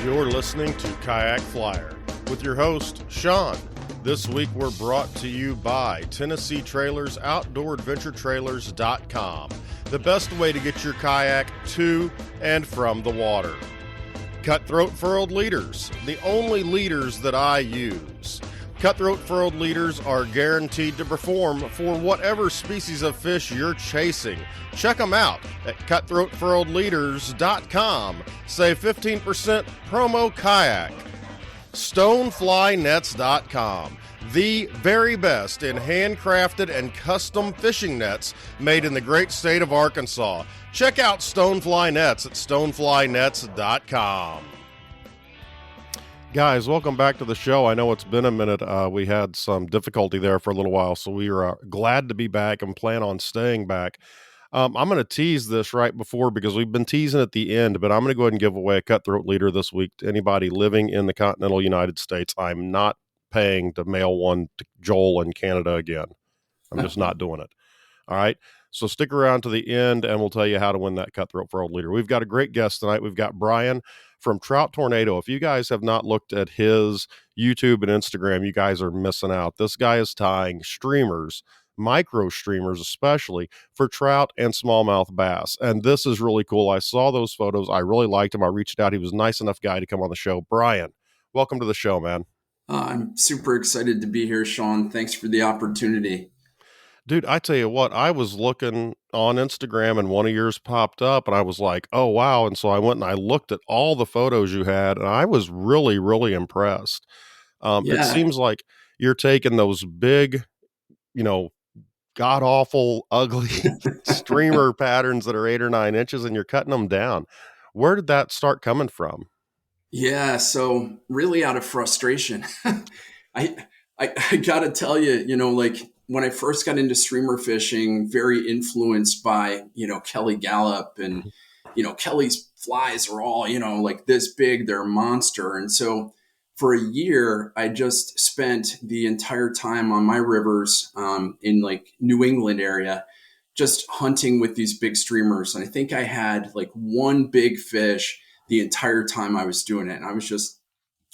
You're listening to Kayak Flyer with your host, Sean. This week we're brought to you by Tennessee Trailers, OutdoorAdventureTrailers.com, the best way to get your kayak to and from the water. Cutthroat Furled Leaders, the only leaders that I use. Cutthroat Furled Leaders are guaranteed to perform for whatever species of fish you're chasing. Check them out at cutthroatfurledleaders.com. Save 15% promo kayak. Stoneflynets.com, the very best in handcrafted and custom fishing nets made in the great state of Arkansas. Check out Stonefly Nets at stoneflynets.com. Guys, welcome back to the show. I know it's been a minute. We had some difficulty there for a little while, so we are glad to be back and plan on staying back. I'm going to tease this right before because we've been teasing at the end, but I'm going to go ahead and give away a cutthroat leader this week to anybody living in the continental United States. I'm not paying to mail one to Joel in Canada again. I'm just not doing it. All right. So stick around to the end and we'll tell you how to win that cutthroat furled leader. We've got a great guest tonight. We've got Brian from Trout Tornado. If you guys have not looked at his YouTube and Instagram, you guys are missing out. This guy is tying streamers, micro streamers especially, for trout and smallmouth bass. And this is really cool. I saw those photos. I really liked him. I reached out. He was a nice enough guy to come on the show. Brian, welcome to the show, man. I'm super excited to be here, Sean. Thanks for the opportunity. Dude, I tell you what, I was looking on Instagram and one of yours popped up and I was like, oh, wow. And so I went and I looked at all the photos you had and I was really, really impressed. It seems like you're taking those big, god-awful, ugly streamer patterns that are 8 or 9 inches and you're cutting them down. Where did that start coming from? Yeah, so really out of frustration. I got to tell you, when I first got into streamer fishing, very influenced by, Kelly Gallup and, Kelly's flies are all, like this big, they're a monster. And so for a year, I just spent the entire time on my rivers in like New England area, just hunting with these big streamers. And I think I had like one big fish the entire time I was doing it. And I was just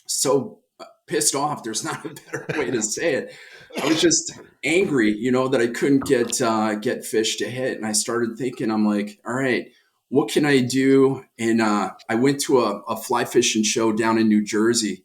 so pissed off. There's not a better way to say it. I was just angry, that I couldn't get fish to hit. And I started thinking, I'm like, all right, what can I do? And I went to a fly fishing show down in New Jersey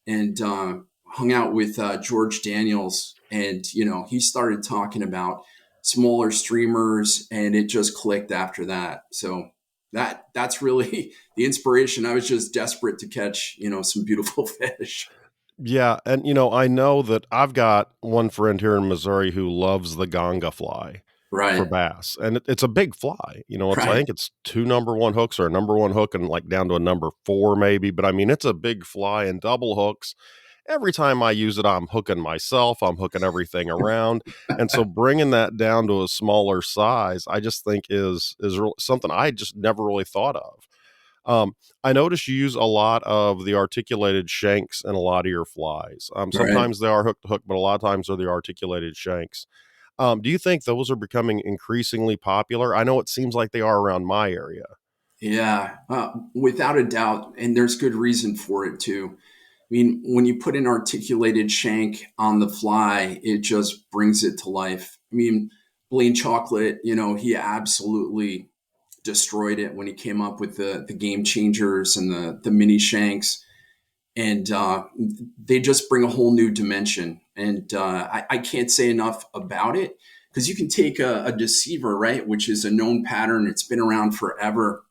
and hung out with George Daniels. And, he started talking about smaller streamers and it just clicked after that. So that's really the inspiration. I was just desperate to catch, some beautiful fish. Yeah. And, I know that I've got one friend here in Missouri who loves the Ganga fly for bass. And it's a big fly. I think it's 2 number 1 hooks or a number 1 hook and like down to a number 4 maybe. But I mean, it's a big fly and double hooks. Every time I use it, I'm hooking myself. I'm hooking everything around. And so bringing that down to a smaller size, I just think is something I just never really thought of. I notice you use a lot of the articulated shanks in a lot of your flies. Sometimes they are hook to hook, but a lot of times they're the articulated shanks. Do you think those are becoming increasingly popular? I know it seems like they are around my area. Yeah, without a doubt. And there's good reason for it too. I mean, when you put an articulated shank on the fly, it just brings it to life. I mean, Blaine Chocolate, he absolutely destroyed it when he came up with the game changers and the mini shanks. And they just bring a whole new dimension. And I can't say enough about it because you can take a deceiver, right, which is a known pattern. It's been around forever.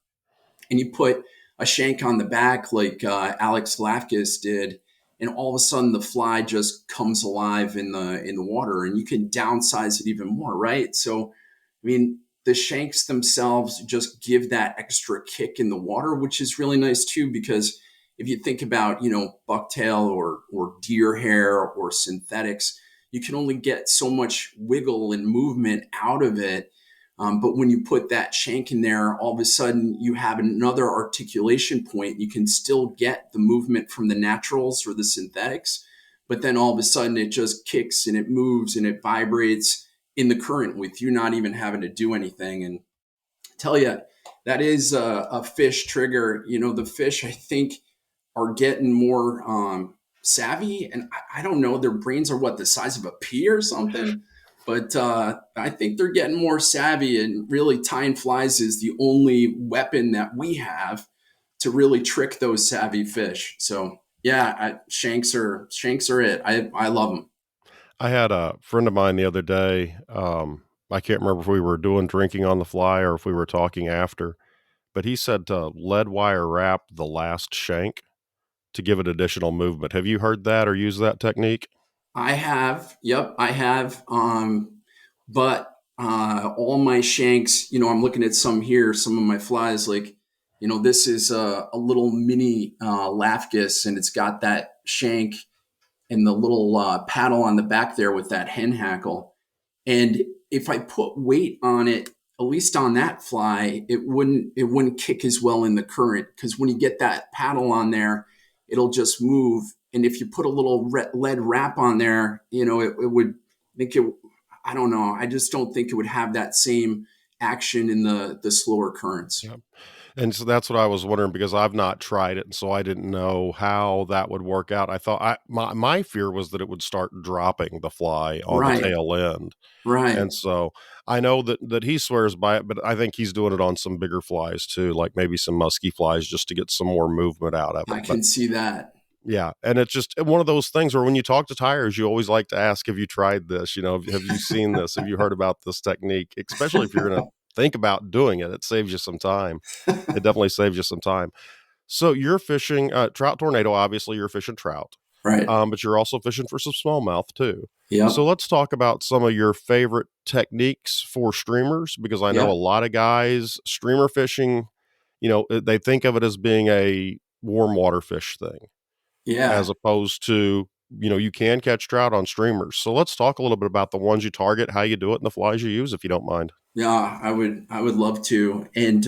And you put a shank on the back like Alex Lafkis did, and all of a sudden the fly just comes alive in the water, and you can downsize it even more, right? So, I mean, the shanks themselves just give that extra kick in the water, which is really nice too, because if you think about, bucktail or deer hair or synthetics, you can only get so much wiggle and movement out of it. But when you put that shank in there, all of a sudden you have another articulation point. You can still get the movement from the naturals or the synthetics, but then all of a sudden it just kicks and it moves and it vibrates in the current with you not even having to do anything. And tell you, that is a fish trigger. The fish, I think, are getting more savvy, and I don't know, their brains are what, the size of a pea or something. But I think they're getting more savvy, and really tying flies is the only weapon that we have to really trick those savvy fish. So yeah, shanks are it. I love them. I had a friend of mine the other day. I can't remember if we were doing drinking on the fly or if we were talking after, but he said to lead wire wrap the last shank to give it additional movement. Have you heard that or used that technique? I have, yep, I have. But all my shanks, I'm looking at some here, some of my flies, like, this is a little mini Lafgus, and it's got that shank and the little paddle on the back there with that hen hackle. And if I put weight on it, at least on that fly, it wouldn't kick as well in the current, because when you get that paddle on there, it'll just move. And if you put a little lead wrap on there, it would think it. I don't know. I just don't think it would have that same action in the slower currents. Yeah. And so that's what I was wondering because I've not tried it, and so I didn't know how that would work out. I thought my fear was that it would start dropping the fly on the Right. tail end. Right. And so I know that he swears by it, but I think he's doing it on some bigger flies too, like maybe some musky flies just to get some more movement out of it. I But can see that. yeah, and it's just one of those things where when you talk to tires, you always like to ask, "Have you tried this? Have you seen this? Have you heard about this technique?" Especially if you're going to think about doing it, it saves you some time. It definitely saves you some time. So you're fishing trout tornado. Obviously, you're fishing trout, Right. but you're also fishing for some smallmouth too. So Yep. let's talk about some of your favorite techniques for streamers because I know a Yep. lot of guys streamer fishing. They think of it as being a warm water fish thing as Yeah. opposed to you can catch trout on streamers. So let's talk a little bit about the ones you target, how you do it, and the flies you use, if you don't mind. Yeah. I would love to. And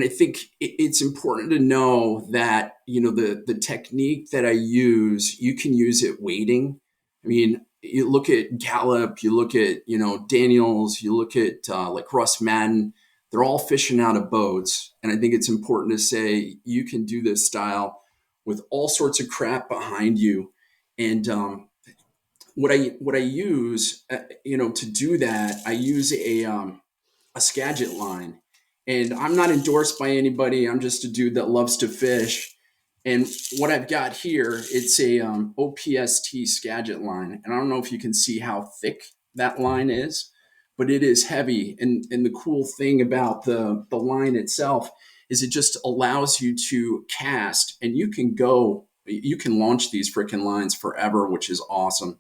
I think it's important to know that the technique that I use, you can use it wading. I mean, you look at Gallup, you look at Daniels, you look at like Russ Madden. They're all fishing out of boats, and I think it's important to say you can do this style with all sorts of crap behind you. And what I use, to do that, I use a Skagit line. And I'm not endorsed by anybody. I'm just a dude that loves to fish. And what I've got here, it's a OPST Skagit line. And I don't know if you can see how thick that line is, but it is heavy. And the cool thing about the line itself is it just allows you to cast, and you can launch these freaking lines forever, which is awesome.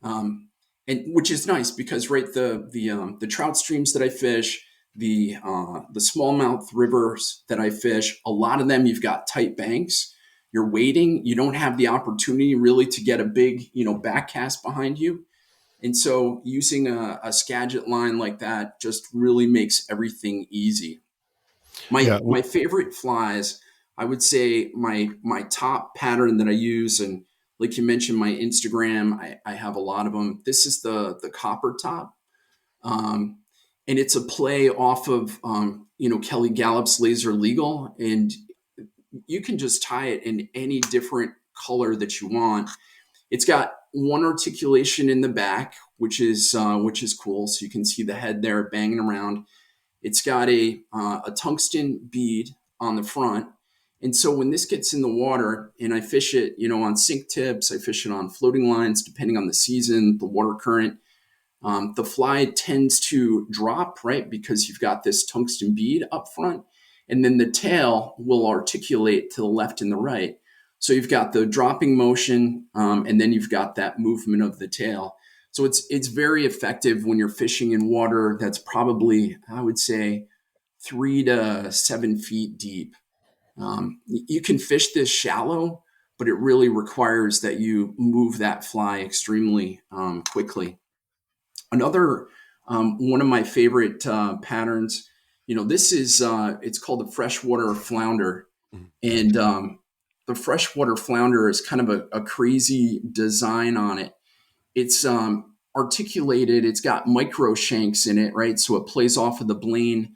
And which is nice because, right, the trout streams that I fish, the smallmouth rivers that I fish, a lot of them you've got tight banks. You're waiting. You don't have the opportunity really to get a big back cast behind you. And so using a Skagit line like that just really makes everything easy. Yeah, My favorite flies, I would say my top pattern that I use, and like you mentioned, my Instagram, I have a lot of them. This is the copper top, um, and it's a play off of Kelly Gallup's Laser Legal, and you can just tie it in any different color that you want. It's got one articulation in the back, which is cool, so you can see the head there banging around. It's got a tungsten bead on the front. And so when this gets in the water and I fish it, on sink tips, I fish it on floating lines, depending on the season, the water current, the fly tends to drop, right? Because you've got this tungsten bead up front. And then the tail will articulate to the left and the right. So you've got the dropping motion, and then you've got that movement of the tail. So it's very effective when you're fishing in water that's probably, I would say, 3 to 7 feet deep. You can fish this shallow, but it really requires that you move that fly extremely quickly. Another one of my favorite patterns, this is it's called the Freshwater Flounder, mhm. and the Freshwater Flounder is kind of a crazy design on it. It's articulated. It's got micro shanks in it, right? So it plays off of the Blaine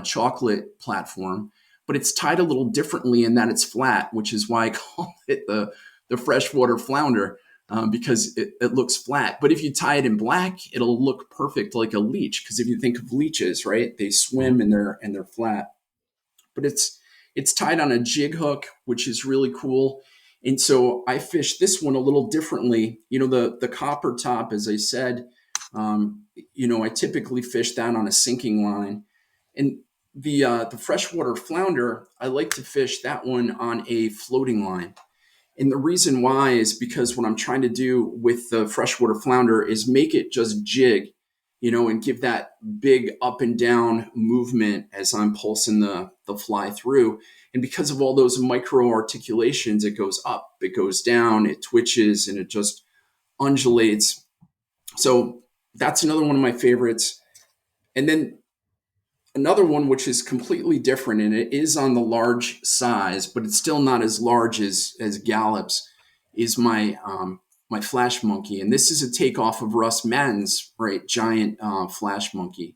chocolate platform, but it's tied a little differently in that it's flat, which is why I call it the freshwater flounder, because it looks flat. But if you tie it in black, it'll look perfect like a leech. Because if you think of leeches, right, they Mhm. swim and they're flat. But it's tied on a jig hook, which is really cool. And so I fish this one a little differently. The copper top, as I said, I typically fish that on a sinking line, and the freshwater flounder, I like to fish that one on a floating line. And the reason why is because what I'm trying to do with the freshwater flounder is make it just jig, and give that big up and down movement as I'm pulsing the fly through. And because of all those micro articulations, it goes up, it goes down, it twitches, and it just undulates. So that's another one of my favorites. And then another one, which is completely different, and it is on the large size, but it's still not as large as Gallops, is my Flash Monkey. And this is a takeoff of Russ Madden's right giant Flash Monkey.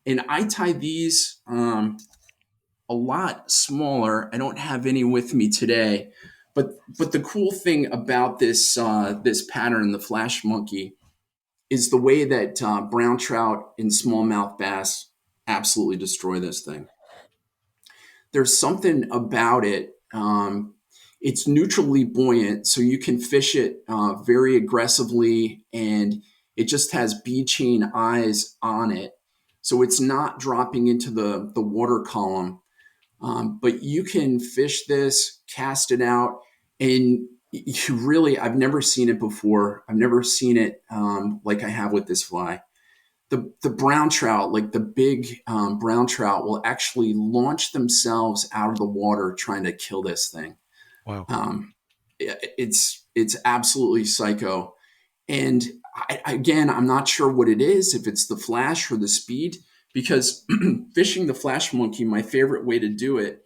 And I tie these a lot smaller. I don't have any with me today, but the cool thing about this pattern, the Flash Monkey, is the way that brown trout and smallmouth bass absolutely destroy this thing. There's something about it. It's neutrally buoyant, so you can fish it very aggressively, and it just has bead chain eyes on it. So it's not dropping into the water column. But you can fish this, cast it out, and you really, I've never seen it before. I've never seen it like I have with this fly. The brown trout, like the big brown trout, will actually launch themselves out of the water trying to kill this thing. Wow. Um, it's absolutely psycho. And again, I'm not sure what it is, if it's the flash or the speed, because fishing the flash monkey, my favorite way to do it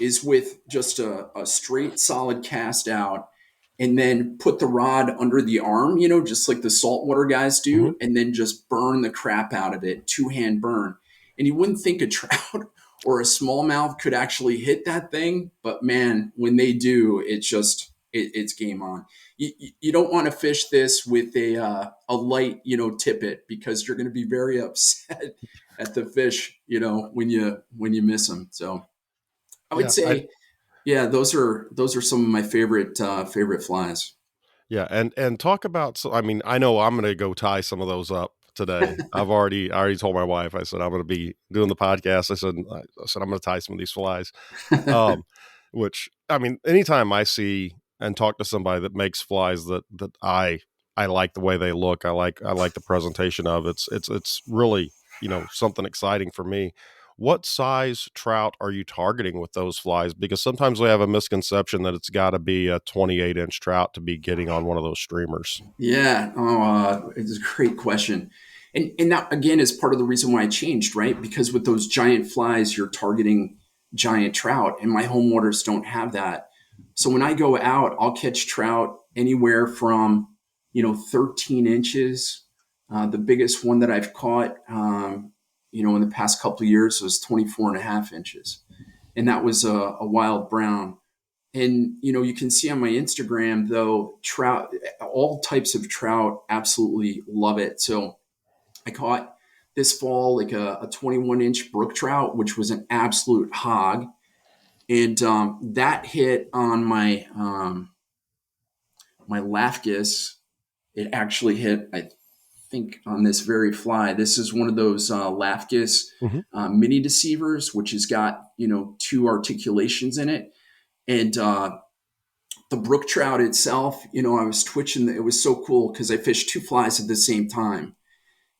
is with just a straight solid cast out, and then put the rod under the arm, just like the saltwater guys Mhm. do, and then just burn the crap out of it, two-hand burn. And you wouldn't think a trout or a smallmouth could actually hit that thing, but man, when they do, it's game on. You don't want to fish this with a light, tippet, because you're going to be very upset at the fish, when you miss them. So I would Yeah, I say, yeah, those are some of my favorite flies. Yeah, and talk about, so I mean, I know I'm gonna go tie some of those up today. I already told my wife, I said, "I'm gonna be doing the podcast." I said, "I'm gonna tie some of these flies." Um, which, I mean, anytime I see and talk to somebody that makes flies that I like the way they look, I like the presentation of it's really, something exciting for me. What size trout are you targeting with those flies? Because sometimes we have a misconception that it's got to be a 28-inch trout to be getting on one of those streamers. Yeah, it's a great question, and that again is part of the reason why I changed, right? Because with those giant flies, you're targeting giant trout, and my home waters don't have that. So when I go out, I'll catch trout anywhere from 13 inches. The biggest one that I've caught, in the past couple of years was 24 and a half inches, and that was a wild brown. And you can see on my Instagram, though, trout, all types of trout absolutely love it. So I caught this fall like a 21-inch brook trout, which was an absolute hog. And that hit on my Lafgus. It actually hit, I think, on this very fly. This is one of those Lafgus Mhm. mini deceivers, which has got two articulations in it. And the brook trout itself, I was twitching. It was so cool because I fished two flies at the same time.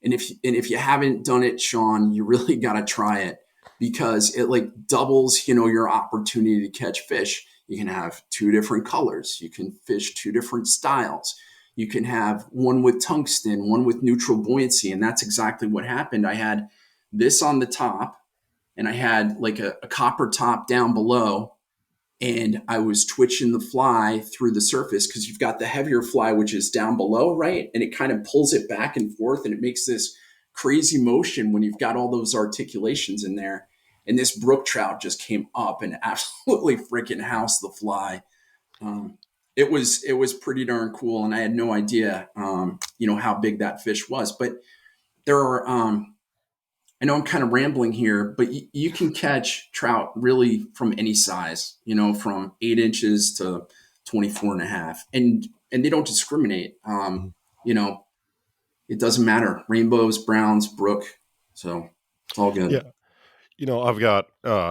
And if you haven't done it, Sean, you really got to try it, because it like doubles, your opportunity to catch fish. You can have two different colors. You can fish two different styles. You can have one with tungsten, one with neutral buoyancy, and that's exactly what happened. I had this on the top, and I had like a copper top down below, and I was twitching the fly through the surface, because you've got the heavier fly, which is down below, right? And it kind of pulls it back and forth, and it makes this crazy motion when you've got all those articulations in there. and this brook trout just came up and absolutely freaking housed the fly. Um, it was pretty darn cool, and I had no idea, how big that fish was. But there are, I know I'm kind of rambling here, but you can catch trout really from any size, from 8 inches to 24 and a half. And they don't discriminate. Mhm. You know, it doesn't matter. Rainbows, browns, brook. So it's all good. Yeah. I've got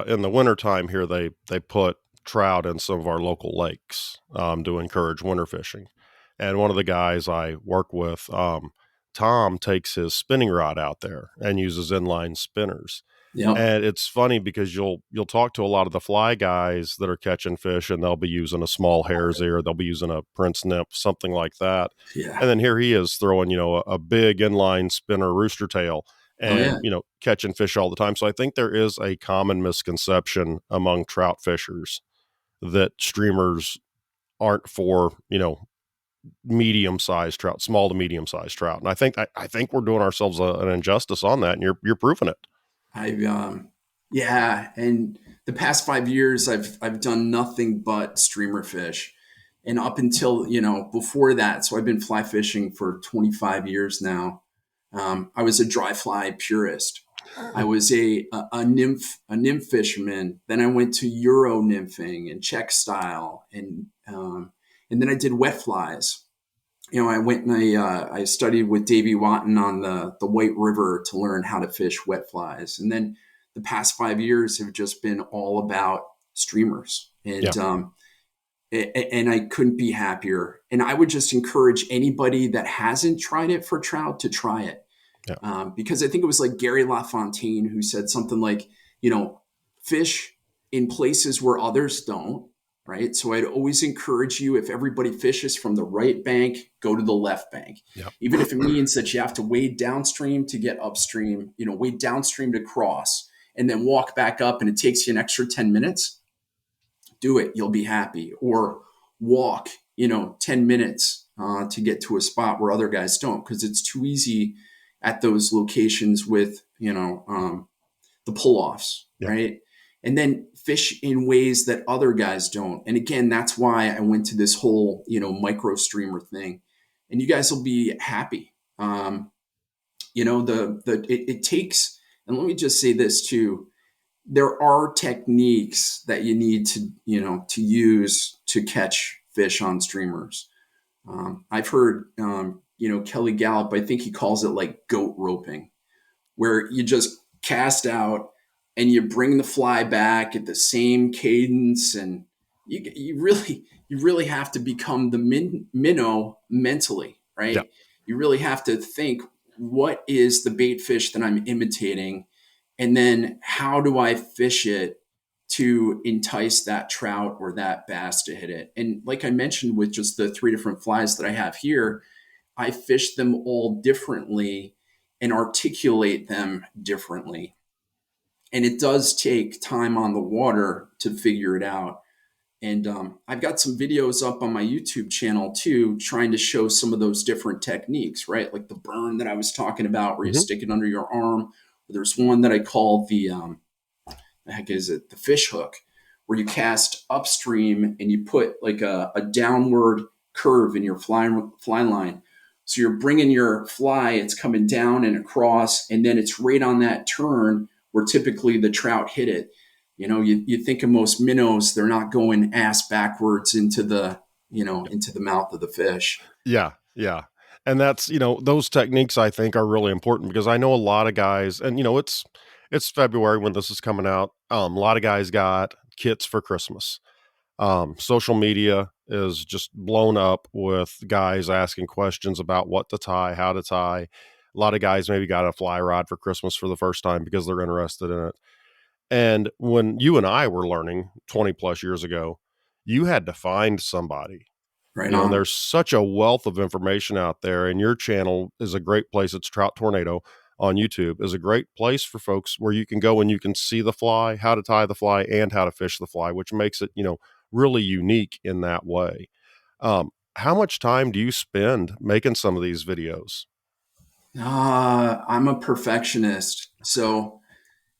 in the wintertime here they put trout in some of our local lakes to encourage winter fishing. And one of the guys I work with, Tom, takes his spinning rod out there and uses inline spinners. Yep. And it's funny because you'll talk to a lot of the fly guys that are catching fish, and they'll be using a small hare's ear, they'll be using a Prince nip, something like that. Yeah. And then here he is throwing, a big inline spinner rooster tail Oh, yeah. and, catching fish all the time. So I think there is a common misconception among trout fishers that streamers aren't for, medium sized trout, small to medium sized trout. And I think we're doing ourselves an injustice on that, and you're proving it. I've yeah, and the past 5 years I've done nothing but streamer fish. And up until, before that, so I've been fly fishing for 25 years now. I was a dry fly purist. I was a nymph fisherman. Then I went to Euro nymphing and Czech style, and then I did wet flies. I went and I studied with Davey Watton on the White River to learn how to fish wet flies, and then the past 5 years have just been all about streamers, Yeah. and I couldn't be happier. And I would just encourage anybody that hasn't tried it for trout to try it, Yeah. because I think it was like Gary LaFontaine who said something like, fish in places where others don't, right? So I'd always encourage you, if everybody fishes from the right bank, go to the left bank. Yeah. Even if it means that you have to wade downstream to get upstream, wade downstream to cross and then walk back up and it takes you an extra 10 minutes, do it. You'll be happy. Or walk, 10 minutes to get to a spot where other guys don't, because it's too easy at those locations with, the pull offs, Yeah. right? And then fish in ways that other guys don't. And again, that's why I went to this whole, micro streamer thing. And you guys will be happy. It takes, and let me just say this too, there are techniques that you need to use to catch fish on streamers. I've heard, Kelly Gallup, I think he calls it like goat roping, where you just cast out and you bring the fly back at the same cadence, and you really have to become the minnow mentally, Yeah. right? You really have to think, what is the bait fish that I'm imitating, and then how do I fish it to entice that trout or that bass to hit it? And like I mentioned, with just the three different flies that I have here, I fish them all differently and articulate them differently. And it does take time on the water to figure it out. And I've got some videos up on my YouTube channel too, trying to show some of those different techniques, right? Like the burn that I was talking about, where you Hmm. stick it under your arm. There's one that I call the heck is it? The fish hook, where you cast upstream and you put like a downward curve in your fly line. So you're bringing your fly, it's coming down and across, and then it's right on that turn where typically the trout hit it. You think of most minnows, they're not going ass backwards into the mouth of the fish. Yeah, yeah. And that's, those techniques I think are really important because I know a lot of guys, and it's February when this is coming out. A lot of guys got kits for Christmas. Social media is just blown up with guys asking questions about what to tie, how to tie. A lot of guys maybe got a fly rod for Christmas for the first time because they're interested in it. And when you and I were learning 20 plus years ago, you had to find somebody, Right and on. there's such a wealth of information out there. And your channel is a great place. It's Trout Tornado on YouTube is a great place for folks where you can go and you can see the fly, how to tie the fly, and how to fish the fly, which makes it, really unique in that way. How much time do you spend making some of these videos? I'm a perfectionist. So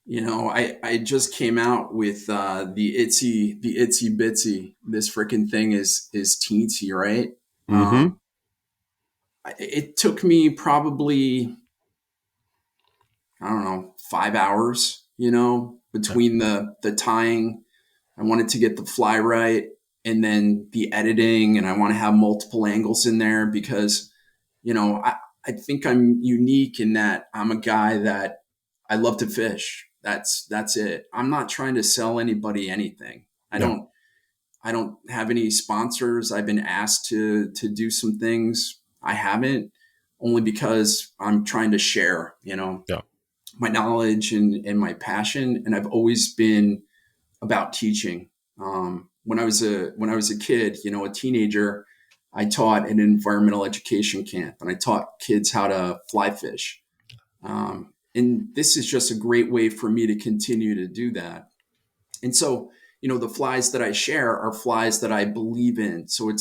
I just came out with the itsy bitsy. This freaking thing is teensy, right? Mm-hmm. It took me probably, I don't know, 5 hours, Yeah. between the tying. I wanted to get the fly right, and then the editing, and I want to have multiple angles in there because, I think I'm unique in that I'm a guy that I love to fish. That's it. I'm not trying to sell anybody anything. I Yeah. don't I don't have any sponsors. I've been asked to do some things. I haven't, only because I'm trying to share, Yeah. my knowledge and my passion. And I've always been about teaching. When I was a kid, a teenager, I taught at an environmental education camp, and I taught kids how to fly fish. And this is just a great way for me to continue to do that. And so, the flies that I share are flies that I believe in. So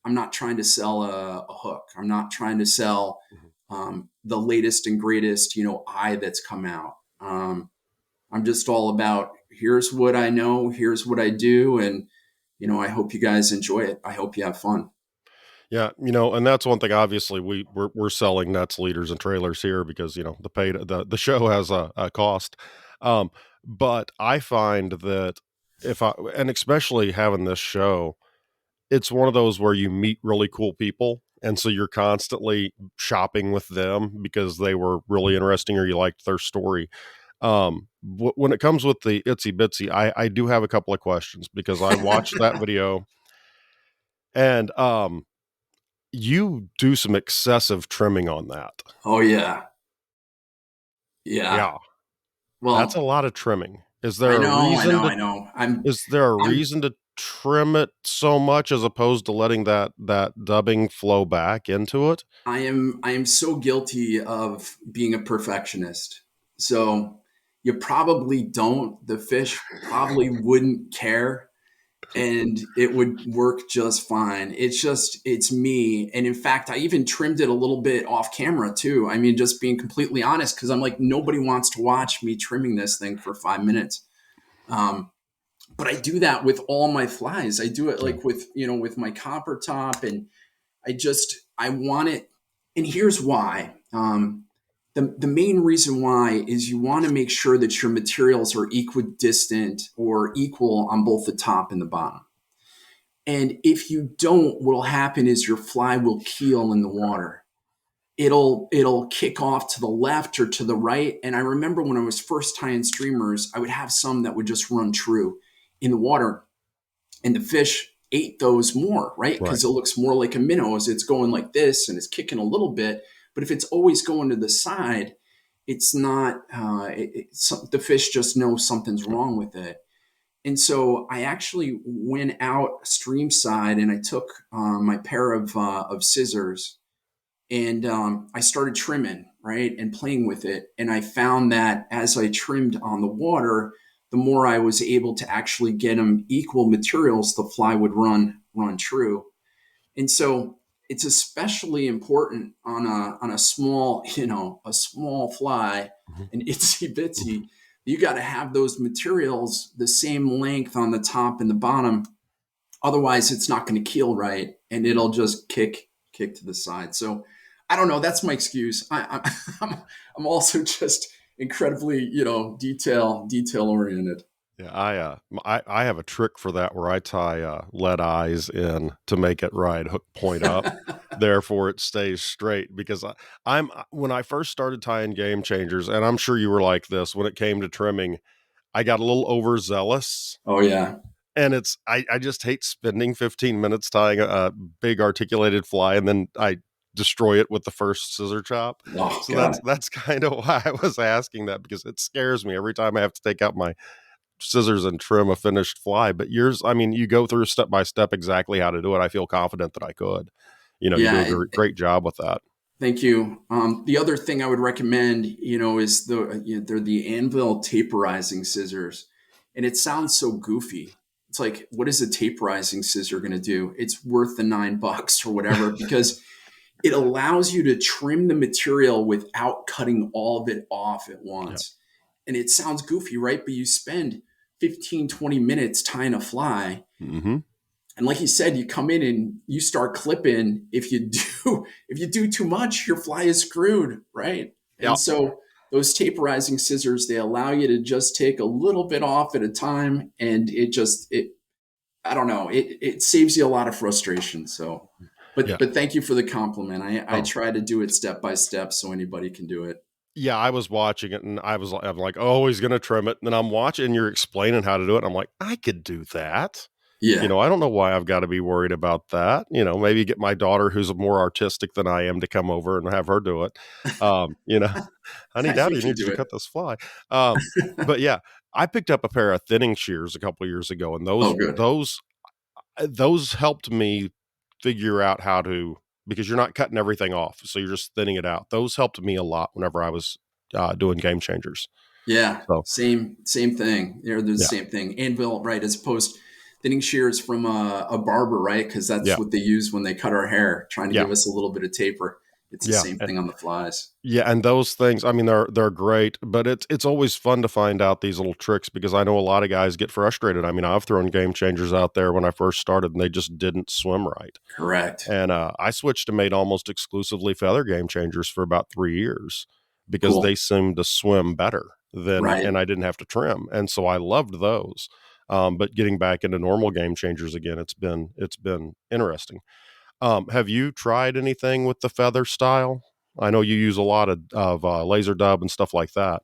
I'm not trying to sell a hook. I'm not trying to sell Mhm. the latest and greatest, eye that's come out. I'm just all about, here's what I know, here's what I do. And, I hope you guys enjoy it. I hope you have fun. Yeah, and that's one thing. Obviously, we're selling nets, leaders, and trailers here because the show has a cost. Um, but I find that if I and especially having this show, it's one of those where you meet really cool people, and so you're constantly shopping with them because they were really interesting or you liked their story. When it comes with the itsy bitsy, I do have a couple of questions because I watched that video and you do some excessive trimming on that. Oh, yeah. Yeah. Yeah, that's a Well, lot of trimming. I know, I know, I know. Is there a I'm, reason to trim it so much as opposed to letting that dubbing flow back into it? I am so guilty of being a perfectionist. So you probably don't. The fish probably wouldn't care, and it would work just fine. It's me. And in fact, I even trimmed it a little bit off camera too. I mean, just being completely honest, because I'm like, nobody wants to watch me trimming this thing for 5 minutes. Um, but I do that with all my flies. I do it Yeah, like with my copper top, and I want it. And here's why. The main reason why is you want to make sure that your materials are equidistant or equal on both the top and the bottom. And if you don't, what'll happen is your fly will keel in the water. It'll kick off to the left or to the right. And I remember when I was first tying streamers, I would have some that would just run true in the water, and the fish ate those more, right? right. Because it looks more like a minnow as it's going like this and it's kicking a little bit. But if it's always going to the side, it's not. The fish just know something's Yeah. wrong with it. And so I actually went out stream side, and I took my pair of scissors, and I started trimming, right, and playing with it. And I found that as I trimmed on the water, the more I was able to actually get them equal materials, the fly would run true. And so it's especially important on a small, a small fly, Mhm. an itsy Mhm. bitsy. You got to have those materials the same length on the top and the bottom. Otherwise, it's not going to keel right, and it'll just kick to the side. So I don't know. That's my excuse. I'm also just incredibly, detail oriented. Yeah, I have a trick for that where I tie, lead eyes in to make it right hook point up, therefore it stays straight because when I first started tying game changers, and I'm sure you were like this, when it came to trimming, I got a little overzealous, Oh yeah. and I just hate spending 15 minutes tying a big articulated fly, and then I destroy it with the first scissor chop. Oh So that's god. that's kind of why I was asking that because it scares me every time I have to take out my scissors and trim a finished fly. But yours, I mean, you go through step by step exactly how to do it. I feel confident that I could. You do a Yeah. great job with that. Thank you. The other thing I would recommend, is they're the anvil taperizing scissors, and it sounds so goofy. It's like, what is a taperizing scissor going to do? It's worth the $9 or whatever, because it allows you to trim the material without cutting all of it off at Yeah. once. And it sounds goofy, right? But you spend 15, 20 minutes tying a fly. Mhm. And like you said, you come in and you start clipping. If you do, if you do too much, your fly is screwed, right? Yeah. And so those taperizing scissors, they allow you to just take a little bit off at a time. And I don't know, it saves you a lot of frustration. So, Yeah. but thank you for the compliment. I Oh. try to do it step by step so anybody can do it. Yeah, I was watching it and I'm like, "Oh, he's gonna trim it." And then I'm watching, you're explaining how to do it, and I'm like, "I could do that." Yeah. I don't know why I've gotta be worried about that. Maybe get my daughter who's more artistic than I am to come over and have her do it. You know, "Honey, I daddy think you needs you do to it. cut this fly." But yeah, I picked up a pair of thinning shears a couple years ago, and Oh, good. those helped me figure out how to, because you're not cutting everything off, so you're just thinning it out. Those helped me a lot whenever I was, doing game changers. Yeah, So, same thing. They're the yeah, same thing. Anvil, right? As opposed thinning shears from a barber, right? Because that's yeah, what they use when they cut our hair, trying to yeah, give us a little bit of taper. It's the yeah, same and thing on the flies. yeah, and those things, I mean, they're great, but it's always fun to find out these little tricks because I know a lot of guys get frustrated. I mean, I've thrown game changers out there when I first started, and they just didn't swim right. Correct. And, I switched to made almost exclusively feather game changers for about 3 years because they Cool. seemed to swim better than, Right. and I didn't have to trim, and so I loved those. But getting back into normal game changers again, it's been interesting. Have you tried anything with the feather style? I know you use a lot of laser dub and stuff like that.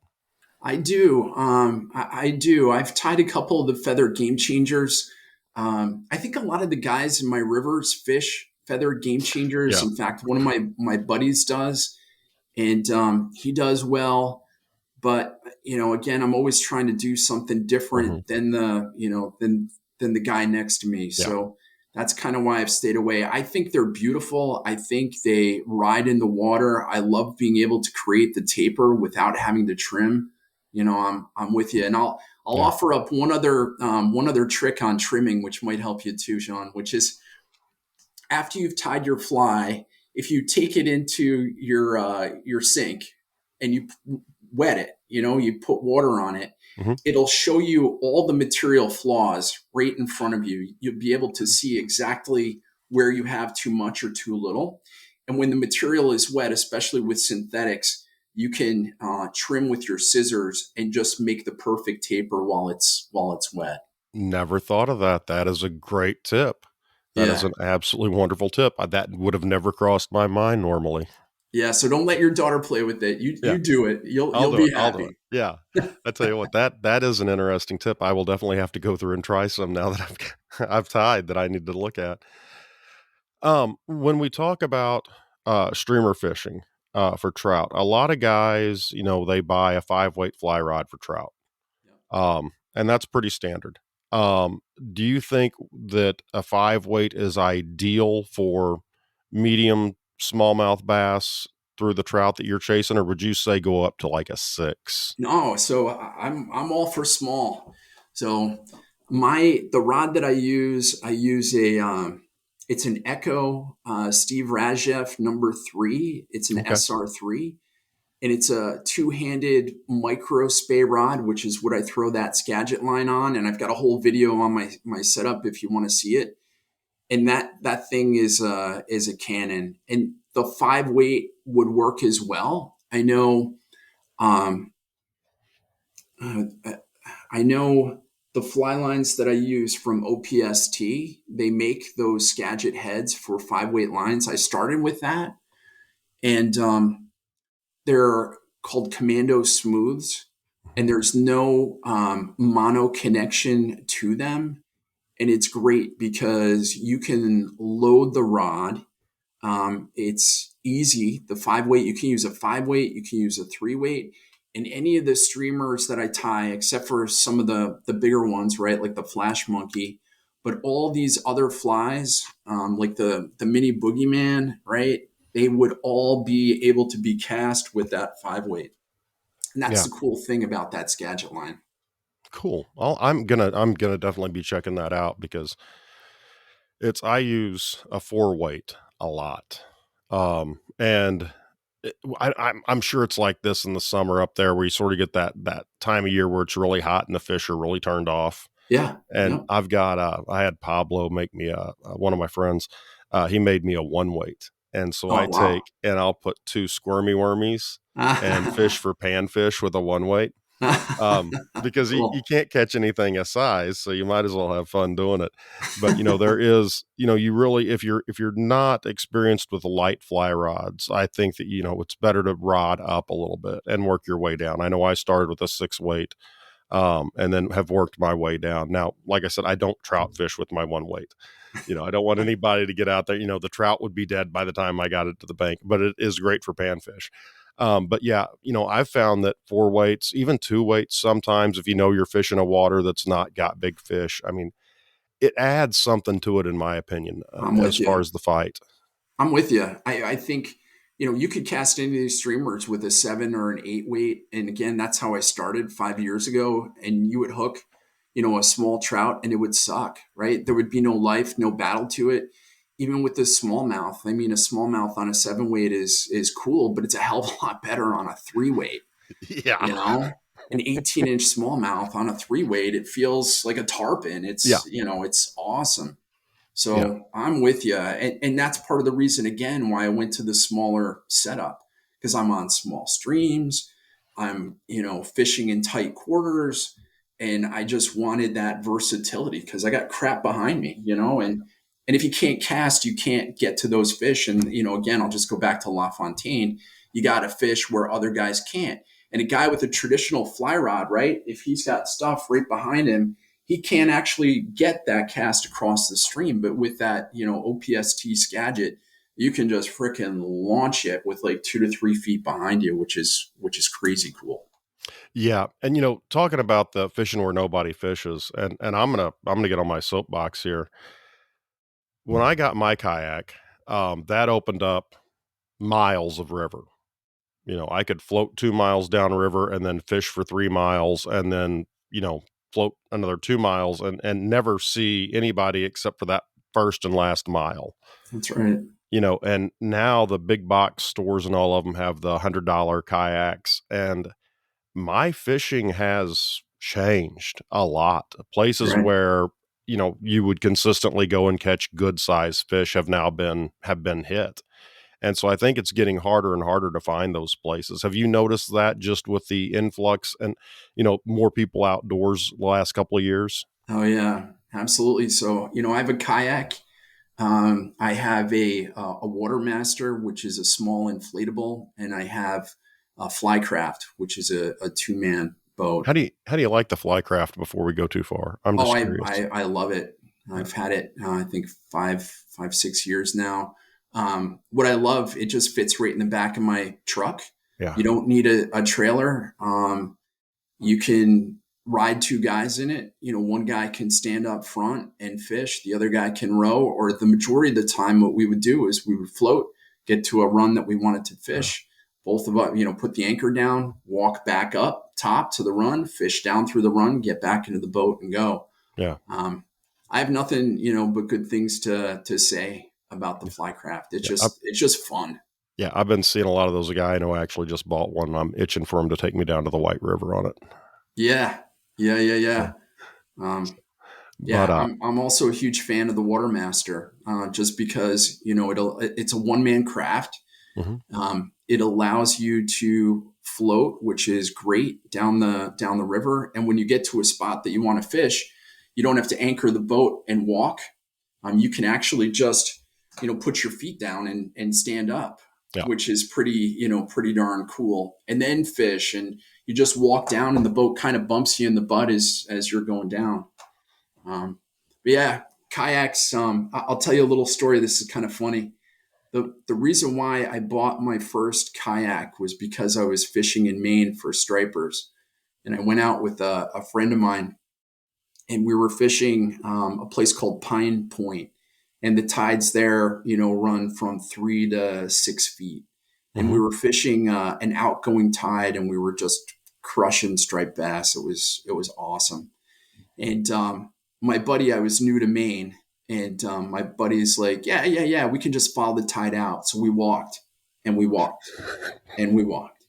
I do. I do. I've tied a couple of the feather game changers. I think a lot of the guys in my rivers fish feather game changers. Yeah. In fact, one of my buddies does, and he does well. But again, I'm always trying to do something Mhm. different than the guy next to me. Yeah. So that's kind of why I've stayed away. I think they're beautiful. I think they ride in the water. I love being able to create the taper without having to trim. I'm with you, and I'll Yeah. offer up one other trick on trimming, which might help you too, Sean. Which is after you've tied your fly, if you take it into your sink and you wet it, you put water on it, Mhm. it'll show you all the material flaws right in front of you. You'll be able to see exactly where you have too much or too little. And when the material is wet, especially with synthetics, you can trim with your scissors and just make the perfect taper while it's wet. Never thought of that. That is a great tip. That is Yeah. an absolutely wonderful tip. That would have never crossed my mind normally. Yeah, so don't let your daughter play with it. You Yeah, you do it. You'll I'll you'll do it, be I'll do it. happy. Yeah. I tell you what, that is an interesting tip. I will definitely have to go through and try some now that I've tied that I need to look at. When we talk about, streamer fishing, for trout, a lot of guys, they buy a 5 weight fly rod for trout. Yep. And that's pretty standard. Um, do you think that a 5 weight is ideal for medium smallmouth bass through the trout that you're chasing, or would you say go up to like a 6? No, so I'm all for small. So the rod that I use it's an Echo Steve Rajeff number 3. It's an Okay. SR3, and it's a two-handed micro spay rod, which is what I throw that Skagit line on. And I've got a whole video on my setup if you want to see it. And that thing is a cannon, and the 5 weight would work as well. Um, uh, I know the fly lines that I use from OPST, they make those Skagit heads for 5 weight lines. I started with that, and they're called Commando Smooths, Mhm. and there's no mono connection to them. And it's great because you can load the rod. It's easy. The 5 weight, you can use a 5 weight, you can use a 3 weight. And any of the streamers that I tie, except for some of the bigger ones, right, like the Flash Monkey, but all these other flies, like the Mini Boogeyman, right, they would all be able to be cast with that 5 weight. And that's Yeah, the cool thing about that Skagit line. cool. I'm gonna definitely be checking that out because I use a 4 weight a lot. And I'm sure it's like this in the summer up there where you sort of get that time of year where it's really hot and the fish are really turned off. Yeah. And Yep. I had Pablo make me one of my friends, he made me a one weight. And so I Oh, wow. take and I'll put two squirmy wormies and fish for panfish with a one weight. Because you Cool. can't catch anything a size, so you might as well have fun doing it. But there is, you really, if you're not experienced with light fly rods, I think that it's better to rod up a little bit and work your way down. I know I started with a 6 weight, and then have worked my way down. Now, like I said, I don't trout fish with my one weight. I don't want anybody to get out there. The trout would be dead by the time I got it to the bank, but it is great for panfish. But yeah, I've found that 4 weights, even 2 weights, sometimes if you're fishing a water that's not got big fish, I mean, it adds something to it, in my opinion, I'm as with far you. as the fight. I'm with you. I think, you could cast any of these streamers with a 7 or an 8 weight. And again, that's how I started 5 years ago. And you would hook, a small trout and it would suck, right? There would be no life, no battle to it. Even with the smallmouth, I mean, a smallmouth on a 7 weight is cool, but it's a hell of a lot better on a 3 weight, Yeah. you know? An 18-inch smallmouth on a 3 weight, it feels like a tarpon. Yeah. It's awesome. Yeah. So I'm with you. And that's part of the reason, again, why I went to the smaller setup, because I'm on small streams. I'm, fishing in tight quarters. And I just wanted that versatility because I got crap behind me, and if you can't cast, you can't get to those fish. And, again, I'll just go back to LaFontaine. You got to fish where other guys can't. And a guy with a traditional fly rod, right? If he's got stuff right behind him, he can't actually get that cast across the stream. But with that, OPST Skagit, you can just freaking launch it with like 2 to 3 feet behind you, which is crazy cool. Yeah, and talking about the fishing where nobody fishes, and I'm gonna get on my soapbox here. When I got my kayak, that opened up miles of river. I could float 2 miles downriver and then fish for 3 miles, and then float another 2 miles and never see anybody except for that first and last mile. That's right. And now the big box stores and all of them have the $100 kayaks, and my fishing has changed a lot. Places Right. where, you would consistently go and catch good sized fish have been hit. And so I think it's getting harder and harder to find those places. Have you noticed that just with the influx and, more people outdoors the last couple of years? Oh yeah, absolutely. So, I have a kayak. I have a Watermaster, which is a small inflatable, and I have a Flycraft, which is a 2-man boat. How do you like the flycraft before we go too far? I'm Oh, just I, curious. I, I love it. Yeah. I've had it, I think 6 years now. What I love, it just fits right in the back of my truck. Yeah. You don't need a trailer. You can ride 2 guys in it. One guy can stand up front and fish, the other guy can row. Or the majority of the time, what we would do is we would float, get to a run that we wanted to Yeah. fish. Both of us, put the anchor down, walk back up top to the run, fish down through the run, get back into the boat and go. Yeah. Um, I have nothing, but good things to say about the Yeah. Flycraft. It's Yeah. just fun. Yeah, I've been seeing a lot of those. A guy I know actually just bought one, and I'm itching for him to take me down to the White River on it. Yeah, yeah, yeah, Yeah. yeah. Um, But, Yeah, I'm also a huge fan of the Watermaster, just because it's a 1-man craft. mhm, It allows you to float, which is great down the river. And when you get to a spot that you want to fish, you don't have to anchor the boat and walk. You can actually just put your feet down and stand up, yeah, which is pretty darn cool. And then fish, and you just walk down, and the boat kind of bumps you in the butt as you're going down. But yeah, kayaks. I'll tell you a little story. This is kind of funny. The reason why I bought my first kayak was because I was fishing in Maine for stripers, and I went out with a friend of mine, and we were fishing a place called Pine Point, and the tides there, run from 3 to 6 feet, and we mhm, were fishing an outgoing tide, and we were just crushing striped bass. It was awesome. And my buddy, I was new to Maine, and my buddy's like, yeah, yeah, yeah, we can just follow the tide out. So we walked. and we walked and we walked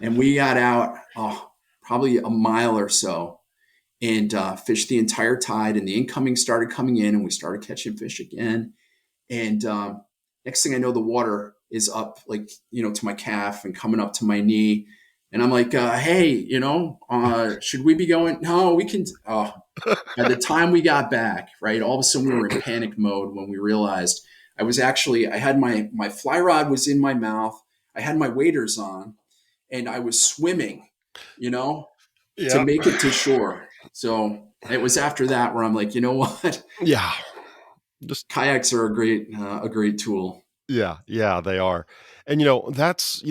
and we got out, probably a mile or so, and fished the entire tide. And the incoming started coming in, and we started catching fish again. And next thing I know, the water is up, like, to my calf and coming up to my knee. And I'm like, hey, should we be going? No, we can. By the time we got back, right, all of a sudden we were in panic mode when we realized I had my fly rod was in my mouth. I had my waders on, and I was swimming, you know, to Yeah. make it to shore. So it was after that where I'm like, you know what? Yeah. Just Kayaks are a great tool. yeah, yeah, they are. And that's,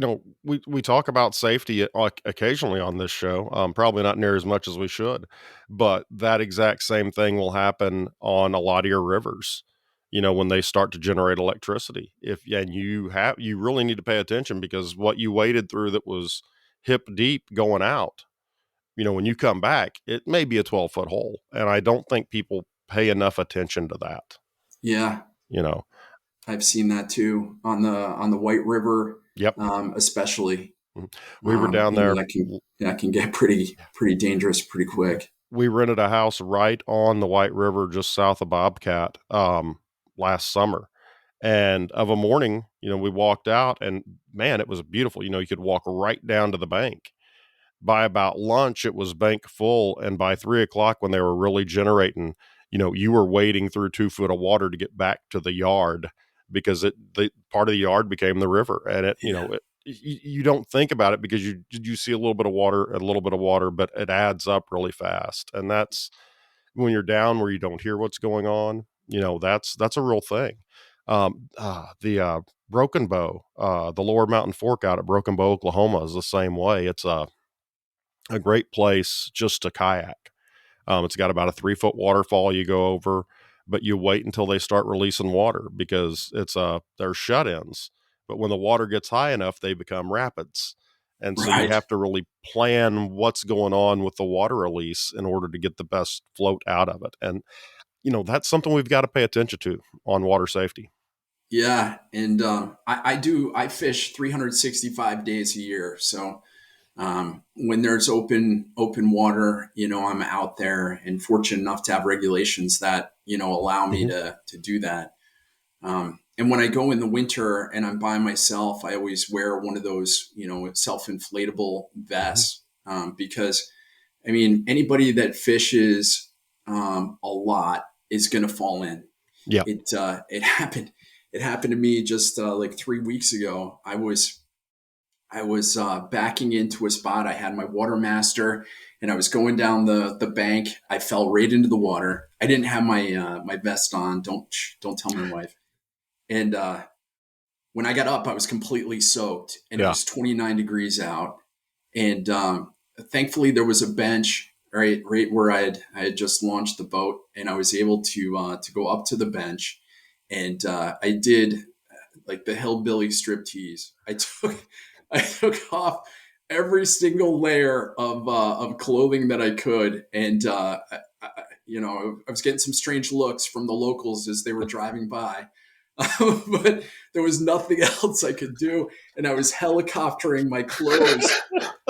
we talk about safety like occasionally on this show. Probably not near as much as we should, but that exact same thing will happen on a lot of your rivers. When they start to generate electricity. If and you really need to pay attention because what you waded through that was hip deep going out, when you come back, it may be a 12-foot hole. And I don't think people pay enough attention to that, Yeah, you know. I've seen that too on the White River, Yep. especially. Mhm. We were down there. That can get pretty dangerous pretty quick. We rented a house right on the White River, just south of Bobcat, last summer. And of a morning, we walked out, and man, it was beautiful. You could walk right down to the bank. By about lunch, it was bank full, and by 3 o'clock, when they were really generating, you were wading through 2 foot of water to get back to the yard because the part of the yard became the river, and Yeah, you don't think about it because you see a little bit of water, but it adds up really fast, and that's when you're down where you don't hear what's going on. That's a real thing. The Broken Bow, the Lower Mountain Fork out at Broken Bow, Oklahoma, is the same way. It's a great place just to kayak. It's got about a 3 foot waterfall you go over, but you wait until they start releasing water because they're shut-ins. But when the water gets high enough, they become rapids. And so you right. have to really plan what's going on with the water release in order to get the best float out of it. And, that's something we've got to pay attention to on water safety. Yeah, and I fish 365 days a year. So when there's open water, I'm out there and fortunate enough to have regulations that allow me Mhm. to do that. And when I go in the winter and I'm by myself, I always wear one of those self-inflatable Mhm. vests, because I mean anybody that fishes a lot is going to fall in. Yeah. It happened. It happened to me just like 3 weeks ago. I was backing into a spot. I had my water master, and I was going down the bank. I fell right into the water. I didn't have my vest on. Don't tell my wife. And when I got up, I was completely soaked, and it Yeah. was 29 degrees out. And thankfully, there was a bench right where I had just launched the boat, and I was able to go up to the bench, and I did like the hillbilly striptease. I took off every single layer of clothing that I could, and I was getting some strange looks from the locals as they were driving by, but there was nothing else I could do, and I was helicoptering my clothes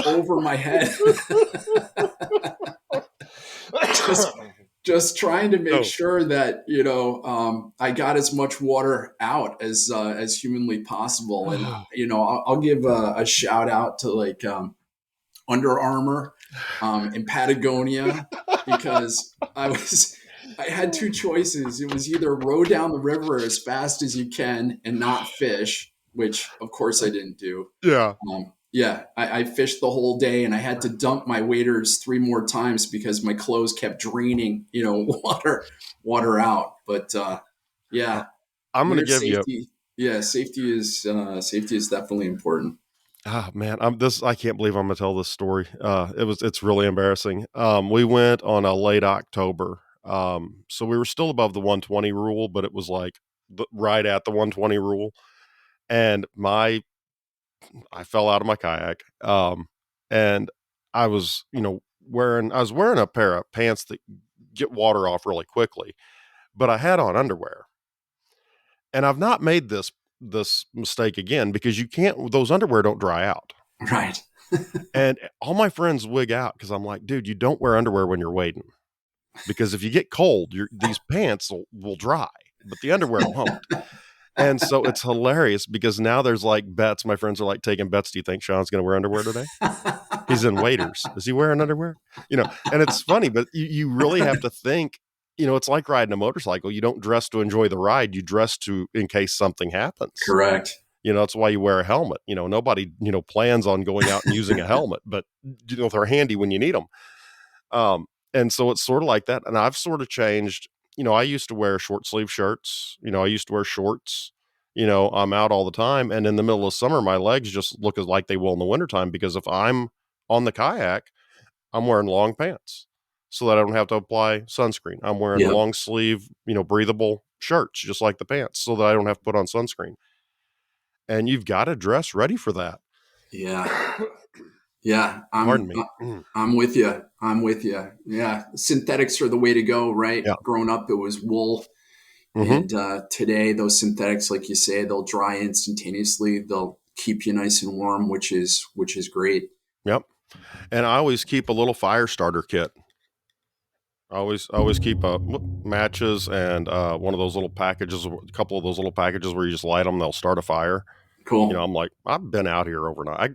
over my head, just just trying to make Oh. sure that I got as much water out as humanly possible. And I'll give a shout out to like Under Armour in Patagonia, because I had two choices. It was either row down the river as fast as you can and not fish, which of course I didn't do. Yeah. Yeah, I fished the whole day, and I had to dump my waders three more times because my clothes kept draining, water out. But Uh, yeah, I'm going to winter give you safety. Yeah, safety is definitely important. Man, I can't believe I'm gonna tell this story. It's really embarrassing. We went on a late October. So we were still above the 120 rule, but it was like right at the 120 rule. And I fell out of my kayak. And I was wearing a pair of pants that get water off really quickly, but I had on underwear. And I've not made this this mistake again because you can't, those underwear don't dry out. Right. And all my friends wig out because I'm like, dude, you don't wear underwear when you're wading because if you get cold, these pants will dry, but the underwear won't. And so it's hilarious because now there's like bets. My friends are like taking bets. Do you think Sean's going to wear underwear today? He's in waders. Is he wearing underwear? And it's funny, but you really have to think, it's like riding a motorcycle. You don't dress to enjoy the ride. You dress to in case something happens. Correct. That's why you wear a helmet. Nobody, plans on going out and using a helmet, but they're handy when you need them. And so it's sort of like that. And I've sort of changed. I used to wear short sleeve shirts. I used to wear shorts. I'm out all the time. And in the middle of summer, my legs just look as like they will in the wintertime because if I'm on the kayak, I'm wearing long pants so that I don't have to apply sunscreen. I'm wearing Yep. long sleeve, breathable shirts, just like the pants, so that I don't have to put on sunscreen. And you've got to dress ready for that. Yeah. Yeah. Pardon I'm me. I'm with you. I'm with you. Yeah. Synthetics are the way to go, right? Yeah. Growing up, it was wool. Mm-hmm. And today, those synthetics, like you say, they'll dry instantaneously. They'll keep you nice and warm, which is great. Yep. And I always keep a little fire starter kit. I always keep matches and one of those little packages, a couple of those little packages where you just light them, they'll start a fire. Cool. I'm like, I've been out here overnight.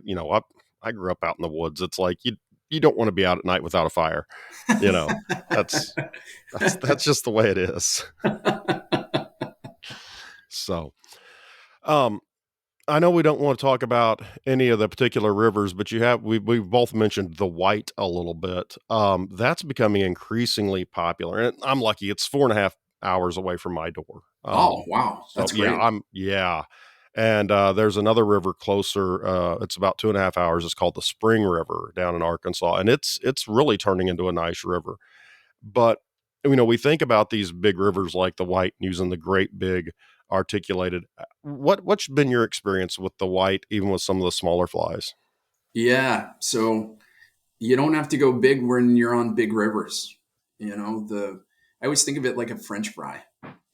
I grew up out in the woods. It's like you don't want to be out at night without a fire. You know, that's that's just the way it is. So, um, I know we don't want to talk about any of the particular rivers, but we've both mentioned the White a little bit. That's becoming increasingly popular, and I'm lucky; it's 4.5 hours away from my door. Oh, wow. So That's yeah, great. and there's another river closer. It's about 2.5 hours. It's called the Spring River down in Arkansas, and it's really turning into a nice river. But we think about these big rivers like the White using the great big articulated. What's been your experience with the White, even with some of the smaller flies? Yeah. So you don't have to go big when you're on big rivers. I always think of it like a French fry.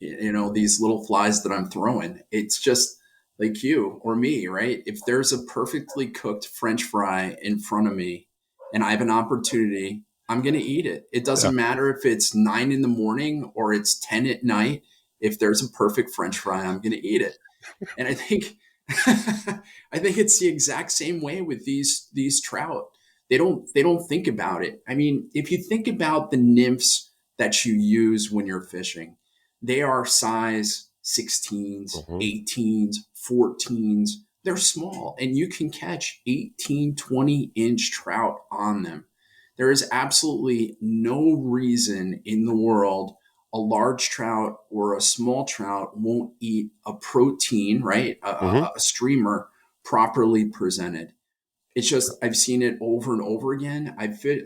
These little flies that I'm throwing. It's just like you or me, right? If there's a perfectly cooked French fry in front of me and I have an opportunity, I'm going to eat it. It Yeah, doesn't matter if it's 9 in the morning or it's 10 at night. If there's a perfect French fry, I'm going to eat it. And I think I think it's the exact same way with these trout. They don't think about it. I mean, if you think about the nymphs that you use when you're fishing, they are size 16s, hmm 18s, 14s. They're small and you can catch 18, 20-inch trout on them. There is absolutely no reason in the world a large trout or a small trout won't eat a protein, right? A, hmm a, a streamer properly presented. It's just I've seen it over and over again.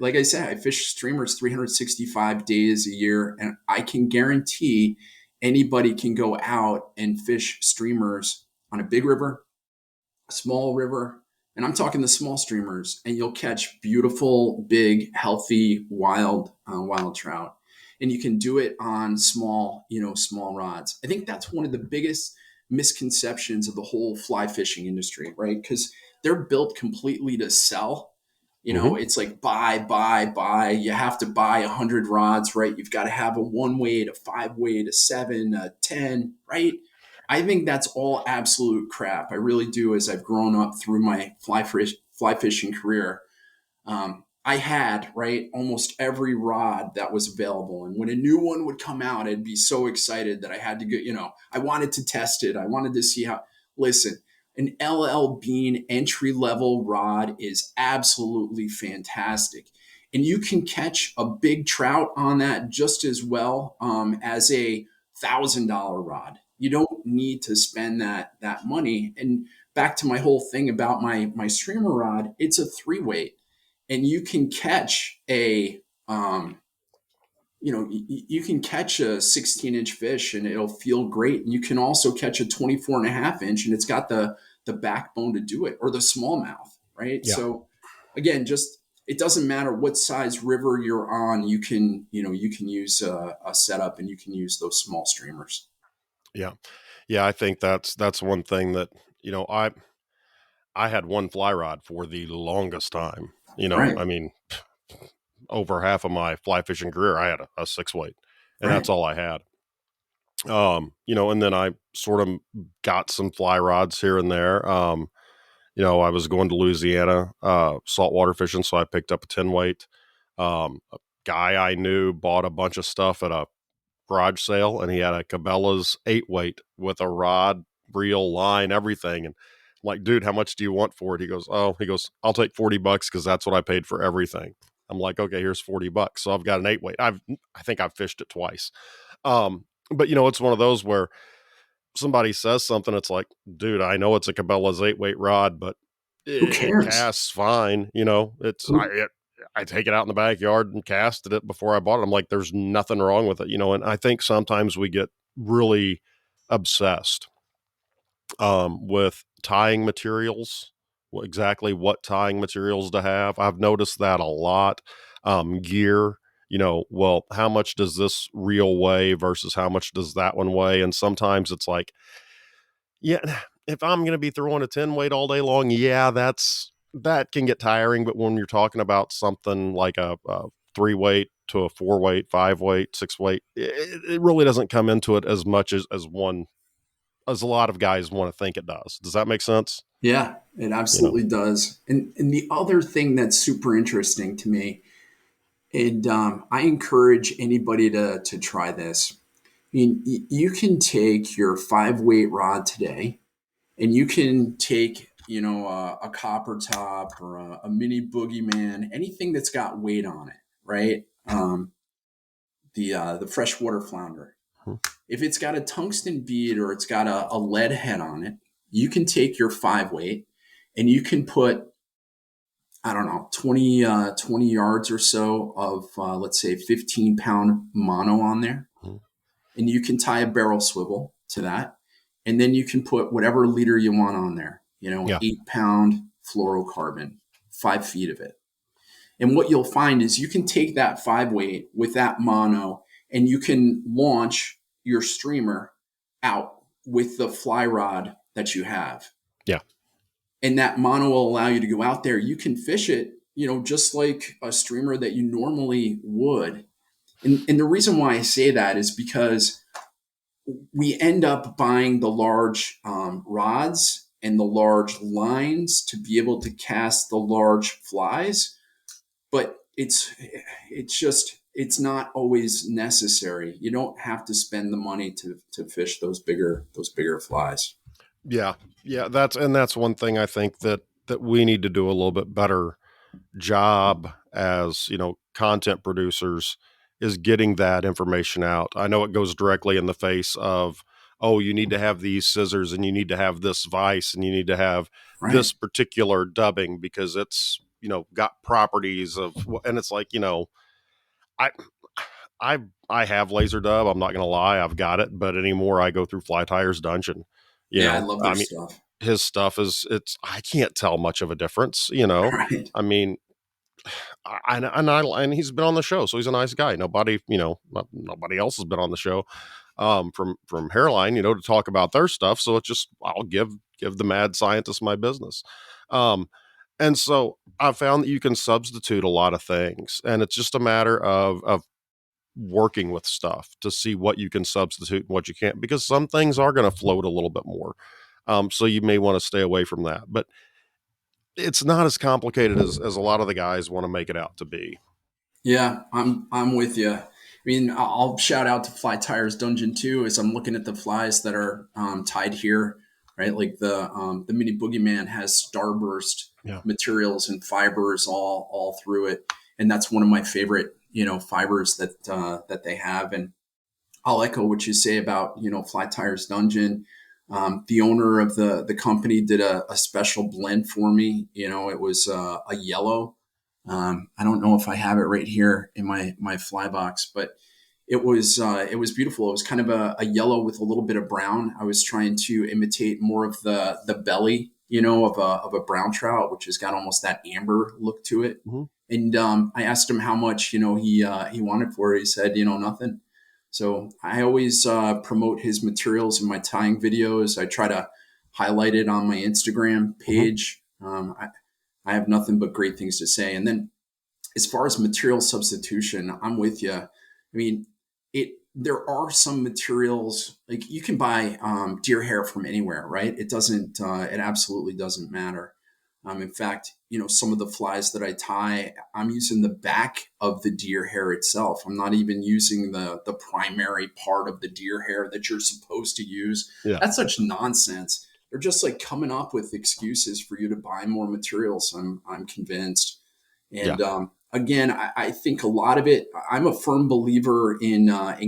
Like I said, I fish streamers 365 days a year, and I can guarantee anybody can go out and fish streamers on a big river, a small river, and I'm talking the small streamers, and you'll catch beautiful, big, healthy, wild trout. And you can do it on small rods. I think that's one of the biggest misconceptions of the whole fly fishing industry, right? Because they're built completely to sell. hmm It's like buy. You have to buy 100 rods, right? You've got to have a 1 weight, a 5 weight, a 7, a 10, right? I think that's all absolute crap. I really do. As I've grown up through my fly fishing career, I had right almost every rod that was available, and when a new one would come out, I'd be so excited that I had to go. I wanted to test it. I wanted to see how. Listen, an LL Bean entry level rod is absolutely fantastic. And you can catch a big trout on that just as well as a $1,000 rod. You don't need to spend that money. And back to my whole thing about my streamer rod, it's a 3 weight, and you can catch you can catch a 16-inch fish and it'll feel great. And you can also catch a 24.5 inch, and it's got the backbone to do it, or the smallmouth, right? Yeah. So again, just it doesn't matter what size river you're on. You can use a setup, and you can use those small streamers. Yeah. Yeah, I think that's one thing that, you know, I had one fly rod for the longest time. Right, I mean, over half of my fly fishing career, I had a 6 weight, and that's right. all I had. And then I sort of got some fly rods here and there. I was going to Louisiana, saltwater fishing, so I picked up a 10 weight. A guy I knew bought a bunch of stuff at a garage sale, and he had a Cabela's 8 weight with a rod, reel, line, everything. And I'm like, dude, how much do you want for it? He goes, I'll take $40 because that's what I paid for everything. I'm like, okay, here's $40. So I've got an 8 weight. I think I've fished it twice. But it's one of those where somebody says something, it's like, dude, I know it's a Cabela's 8 weight rod, but Who it cares? casts fine. Who, I take it out in the backyard and casted it before I bought it. I'm like, there's nothing wrong with it. And I think sometimes we get really obsessed with tying materials, exactly what tying materials to have. I've noticed that a lot. Gear, well, how much does this reel weigh versus how much does that one weigh? And sometimes it's like, yeah, if I'm going to be throwing a 10 weight all day long, yeah, that can get tiring. But when you're talking about something like a 3 weight to a 4 weight, 5 weight, 6 weight, it really doesn't come into it as much as a lot of guys want to think it does. Does that make sense? yeah, it You know, absolutely does. And the other thing that's super interesting to me, and I encourage anybody to try this. I mean, you can take your 5 weight rod today, and you can take a copper top or a mini boogeyman, anything that's got weight on it, right? The freshwater flounder. mhm, If it's got a tungsten bead or it's got a lead head on it, you can take your 5 weight and you can put, I don't know, 20 yards or so of, let's say, 15-pound mono on there. mhm. And you can tie a barrel swivel to that. And then you can put whatever leader you want on there, Yeah, 8-pound fluorocarbon, 5 feet of it. And what you'll find is you can take that 5 weight with that mono and you can launch your streamer out with the fly rod that you have. yeah, And that mono will allow you to go out there. You can fish it, just like a streamer that you normally would. And the reason why I say that is because we end up buying the large rods and the large lines to be able to cast the large flies, but it's not always necessary. You don't have to spend the money to fish those bigger flies. yeah, yeah. That's one thing I think that we need to do a little bit better job as content producers is getting that information out. I know it goes directly in the face of, oh, you need to have these scissors and you need to have this vise and you need to have Right. this particular dubbing because it's got properties of, and it's like, I I I have laser dub. I'm not gonna lie, I've got it, but anymore I go through Fly Tyer's dungeon. Yeah, I love I their mean, stuff. his stuff is it's I can't tell much of a difference. Right. I mean, and he's been on the show, so he's a nice guy. Nobody else has been on the show from Hairline, to talk about their stuff. So it's just I'll give the mad scientist my business. Um, and so I found that you can substitute a lot of things, and it's just a matter of working with stuff to see what you can substitute and what you can't, because some things are going to float a little bit more. So you may want to stay away from that, but it's not as complicated as a lot of the guys want to make it out to be. Yeah, I'm with you. I mean, I'll shout out to Fly Tires Dungeon too, as I'm looking at the flies that are tied here, right? Like the Mini Boogeyman has starburst Yeah. materials and fibers all through it, and that's one of my favorite fibers that they have. And I'll echo what you say about Fly Tires Dungeon. The owner of the company did a special blend for me. It was a yellow. I don't know if I have it right here in my fly box, but it was beautiful. It was kind of a yellow with a little bit of brown. I was trying to imitate more of the belly, of a brown trout, which has got almost that amber look to it. Mhm. And I asked him how much he wanted for it. He said nothing. So I always promote his materials in my tying videos. I try to highlight it on my Instagram Hmm. page. I have nothing but great things to say. And then as far as material substitution, I'm with you. I mean, it there are some materials like you can buy deer hair from anywhere, right? It doesn't. It absolutely doesn't matter. In fact, some of the flies that I tie, I'm using the back of the deer hair itself. I'm not even using the primary part of the deer hair that you're supposed to use. Yeah. That's such nonsense. They're just like coming up with excuses for you to buy more materials. I'm convinced. Yeah. And again, I think a lot of it. I'm a firm believer in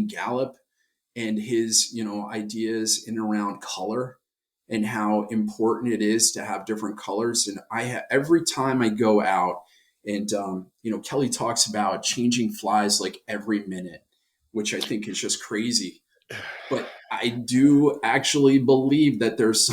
Gallup and his ideas in and around color and how important it is to have different colors. And every time I go out and Kelly talks about changing flies like every minute, which I think is just crazy. But I do actually believe that there's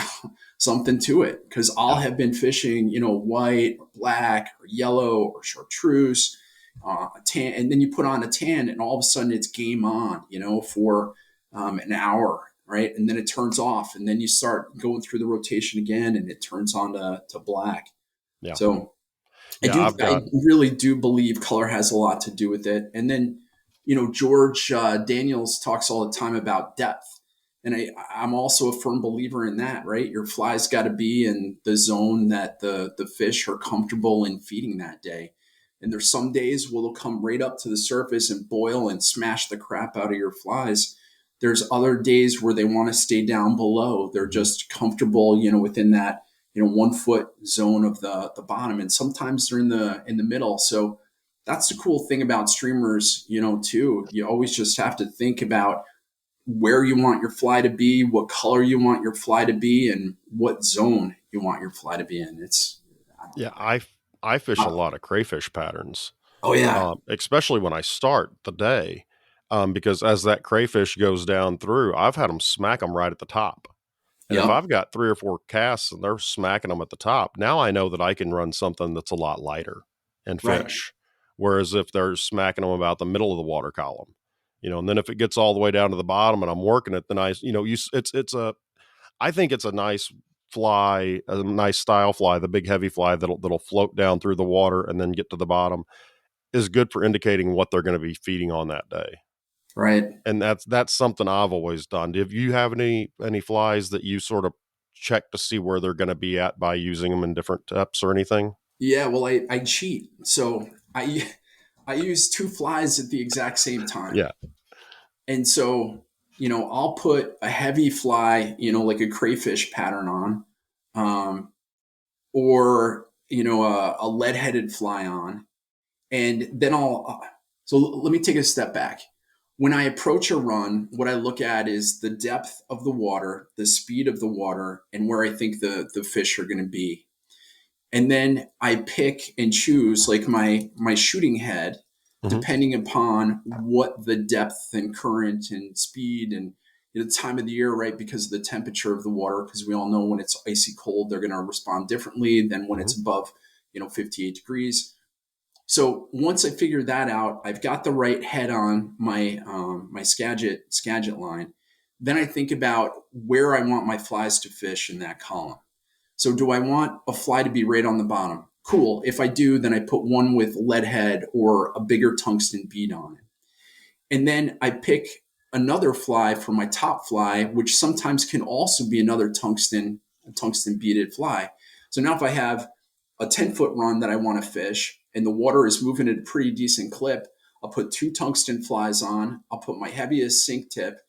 something to it because I'll Yeah. have been fishing, white or black or yellow or chartreuse, a tan, and then you put on a tan, and all of a sudden it's game on, for an hour, right? And then it turns off, and then you start going through the rotation again, and it turns on to black. Yeah. So Yeah. I've I got, really do believe color has a lot to do with it. And then, George Daniels talks all the time about depth. And I'm also a firm believer in that, right? Your fly's got to be in the zone that the fish are comfortable in feeding that day. And there's some days where they'll come right up to the surface and boil and smash the crap out of your flies. There's other days where they want to stay down below. They're mhm. just comfortable, within that 1 foot zone of the bottom, and sometimes they're in the middle. So that's the cool thing about streamers, too. You always just have to think about where you want your fly to be, what color you want your fly to be, and what zone you want your fly to be in. It's I don't Yeah. know. I fish a Uh, lot of crayfish patterns, oh yeah, especially when I start the day, because as that crayfish goes down through, I've had them smack them right at the top. And if yep, I've got 3 or 4 casts and they're smacking them at the top, now I know that I can run something that's a lot lighter and right, fish. Whereas if they're smacking them about the middle of the water column, and then if it gets all the way down to the bottom and I'm working it, then I think it's a nice fly, a nice style fly, the big heavy fly that'll float down through the water and then get to the bottom is good for indicating what they're going to be feeding on that day. right. And that's something I've always done. Do you have any flies that you sort of check to see where they're gonna be at by using them in different depths or anything? Yeah, well, I cheat. So I use two flies at the exact same time. Yeah. And so, I'll put a heavy fly, like a crayfish pattern on, um, or, a lead headed fly on. And then so let me take a step back. When I approach a run, what I look at is the depth of the water, the speed of the water, and where I think the fish are going to be. And then I pick and choose like my shooting head Mhm. depending upon what the depth and current and speed and the time of the year, right? Because of the temperature of the water, because we all know when it's icy cold, they're going to respond differently than when Mhm. it's above 58 degrees. So once I figure that out, I've got the right head on my Skagit line. Then I think about where I want my flies to fish in that column. So do I want a fly to be right on the bottom? Cool. If I do, then I put one with lead head or a bigger tungsten bead on it. And then I pick another fly for my top fly, which sometimes can also be another tungsten beaded fly. So now if I have a 10-foot run that I want to fish and the water is moving at a pretty decent clip, I'll put two tungsten flies on. I'll put my heaviest sink tip.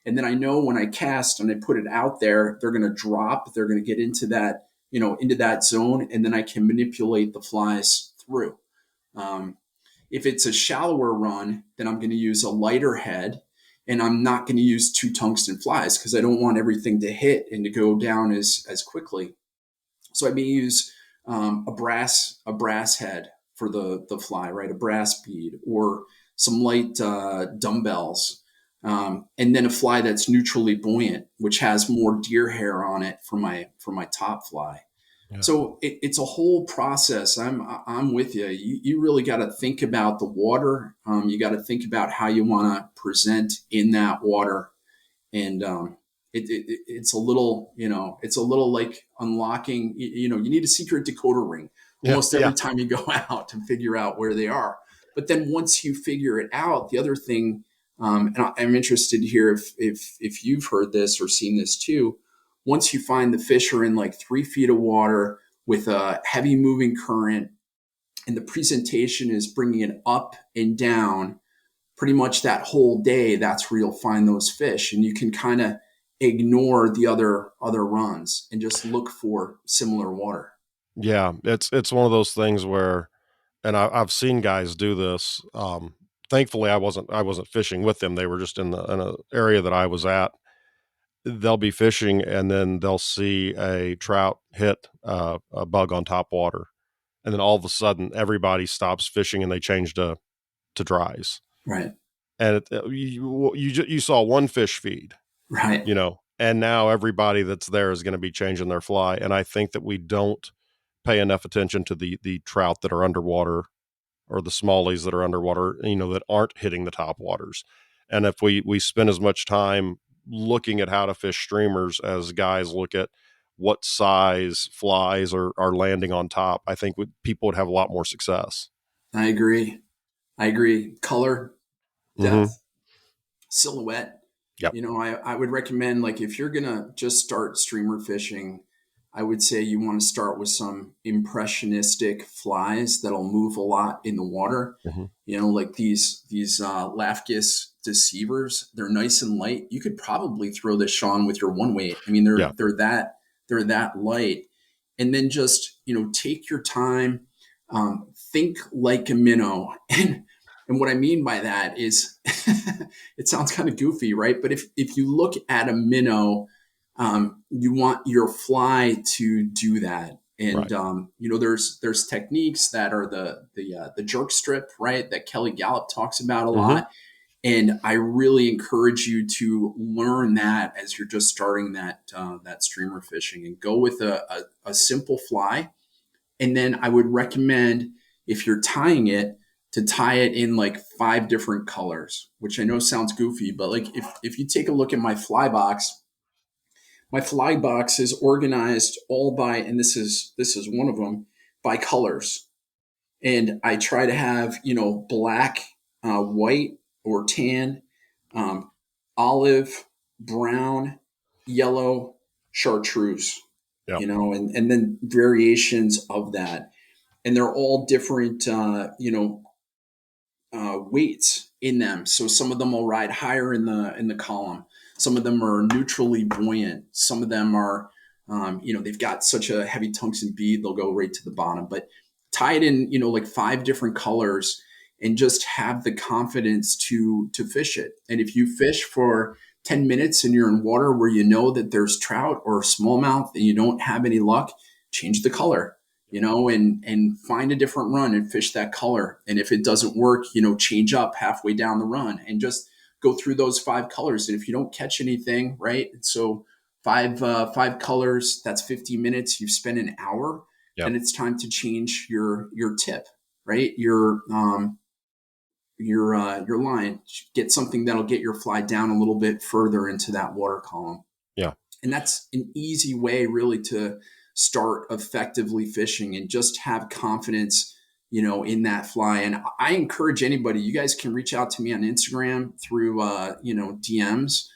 And then I know when I cast and I put it out there, they're going to drop. They're going to get into that zone. And then I can manipulate the flies through. Um, if it's a shallower run, then I'm going to use a lighter head and I'm not going to use two tungsten flies because I don't want everything to hit and to go down as quickly. So I may use a brass head for the fly, right? A brass bead or some light dumbbells, and then a fly that's neutrally buoyant, which has more deer hair on it for my top fly. Yeah. So it's a whole process. I'm with you. You really got to think about the water. You got to think about how you want to present in that water, and it's a little, it's a little like unlocking. You need a secret decoder ring Yeah. almost Yeah. every time you go out to figure out where they are. But then once you figure it out, the other thing, I'm interested to hear if you've heard this or seen this too. Once you find the fish are in like 3 feet of water with a heavy moving current, and the presentation is bringing it up and down pretty much that whole day, that's where you'll find those fish, and you can kind of ignore the other runs and just look for similar water. Yeah. It's one of those things where, and I've seen guys do this. Thankfully, I wasn't fishing with them. They were just in a area that I was at. They'll be fishing, and then they'll see a trout hit a bug on top water, and then all of a sudden, everybody stops fishing and they change to dries. Right. And you saw one fish feed, Right. and now everybody that's there is going to be changing their fly. And I think that we don't pay enough attention to the trout that are underwater, or the smallies that are underwater, that aren't hitting the top waters. And if we spend as much time looking at how to fish streamers as guys look at what size flies are landing on top, I think people would have a lot more success. I agree. I agree. Color, Mm-hmm. depth, silhouette. Yep. I would recommend, like, if you're gonna just start streamer fishing, I would say you want to start with some impressionistic flies that'll move a lot in the water. Mm-hmm. Like these Lafkis deceivers. They're nice and light. You could probably throw this on with your one weight. I mean, Yeah. they're that light. And then just take your time, think like a minnow. And what I mean by that is, it sounds kind of goofy, right? But if you look at a minnow, you want your fly to do that. And Right. there's techniques that are the jerk strip, right? That Kelly Gallup talks about a Mm-hmm. lot. And I really encourage you to learn that as you're just starting that streamer fishing, and go with a simple fly. And then I would recommend, if you're tying it, to tie it in like 5 different colors, which I know sounds goofy, but like if you take a look at my fly box is organized all by, and this is one of them, by colors. And I try to have, black, white or tan, um, olive, brown, yellow, chartreuse, Yeah. and then variations of that. And they're all different, weights in them. So some of them will ride higher in the column. Some of them are neutrally buoyant. Some of them are, they've got such a heavy tungsten bead, they'll go right to the bottom. But tie it in, like 5 different colors, and just have the confidence to fish it. And if you fish for 10 minutes and you're in water where you know that there's trout or smallmouth and you don't have any luck, change the color, and find a different run and fish that color. And if it doesn't work, change up halfway down the run and just go through those 5 colors. And if you don't catch anything, right? So five colors, that's 50 minutes. You've spent an hour. Yep. Then it's time to change your tip, right? Your line. Get something that'll get your fly down a little bit further into that water column. Yeah. And that's an easy way really to start effectively fishing, and just have confidence, in that fly. And I encourage anybody, you guys can reach out to me on Instagram through, DMs.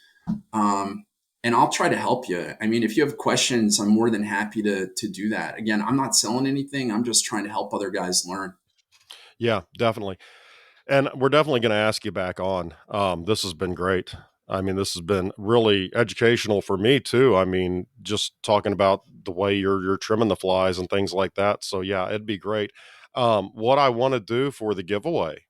And I'll try to help you. I mean, if you have questions, I'm more than happy to do that. Again, I'm not selling anything. I'm just trying to help other guys learn. Yeah, definitely. And we're definitely going to ask you back on. This has been great. I mean, this has been really educational for me too. I mean, just talking about the way you're trimming the flies and things like that. So yeah, it'd be great. What I want to do for the giveaway,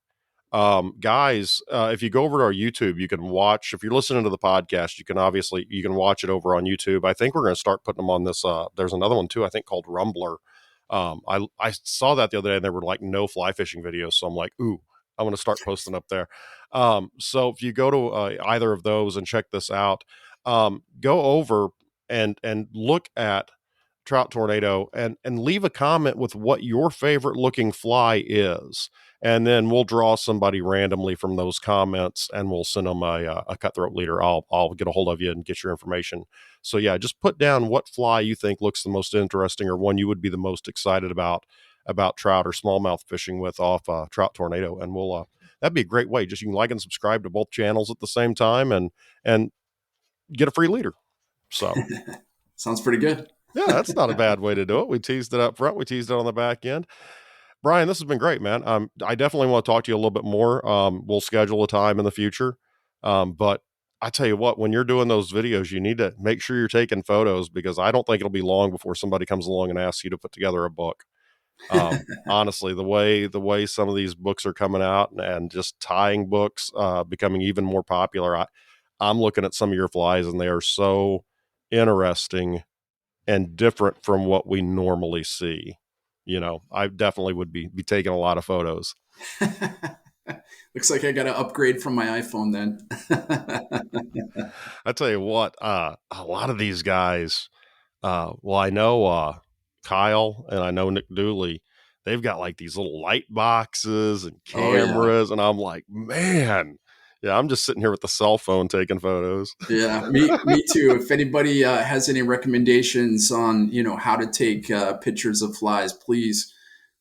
guys, if you go over to our YouTube, you can watch. If you're listening to the podcast, you can watch it over on YouTube. I think we're going to start putting them on this. There's another one too, I think called Rumbler. I saw that the other day, and there were like no fly fishing videos, so I'm like, ooh, I'm going to start posting up there. So if you go to either of those and check this out, go over and look at Trout Tornado, and leave a comment with what your favorite looking fly is. And then we'll draw somebody randomly from those comments, and we'll send them a cutthroat leader. I'll get a hold of you and get your information. So yeah, just put down what fly you think looks the most interesting, or one you would be the most excited about trout or smallmouth fishing with off Trout Tornado, and we'll that'd be a great way. Just you can like and subscribe to both channels at the same time, and get a free leader. So Sounds pretty good. yeah, that's not a bad way to do it. We teased it up front. We teased it on the back end. Brian, this has been great, man. I definitely want to talk to you a little bit more. We'll schedule a time in the future. But I tell you what, when you're doing those videos, you need to make sure you're taking photos, because I don't think it'll be long before somebody comes along and asks you to put together a book. Honestly, the way some of these books are coming out, and just tying books becoming even more popular. I'm looking at some of your flies, and they are so interesting and different from what we normally see. I definitely would be taking a lot of photos. Looks like I got to upgrade from my iPhone then. I tell you what, a lot of these guys, well, I know Kyle and I know Nick Dooley, they've got like these little light boxes and Oh yeah. cameras, and I'm like, man, yeah, I'm just sitting here with the cell phone taking photos. Yeah, me too. If anybody has any recommendations on how to take pictures of flies, please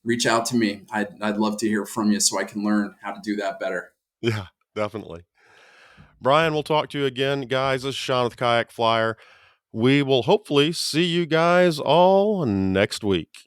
reach out to me. I'd love to hear from you so I can learn how to do that better. Yeah, definitely. Brian, we'll talk to you again, guys. This is Sean with Kayak Flyer. We will hopefully see you guys all next week.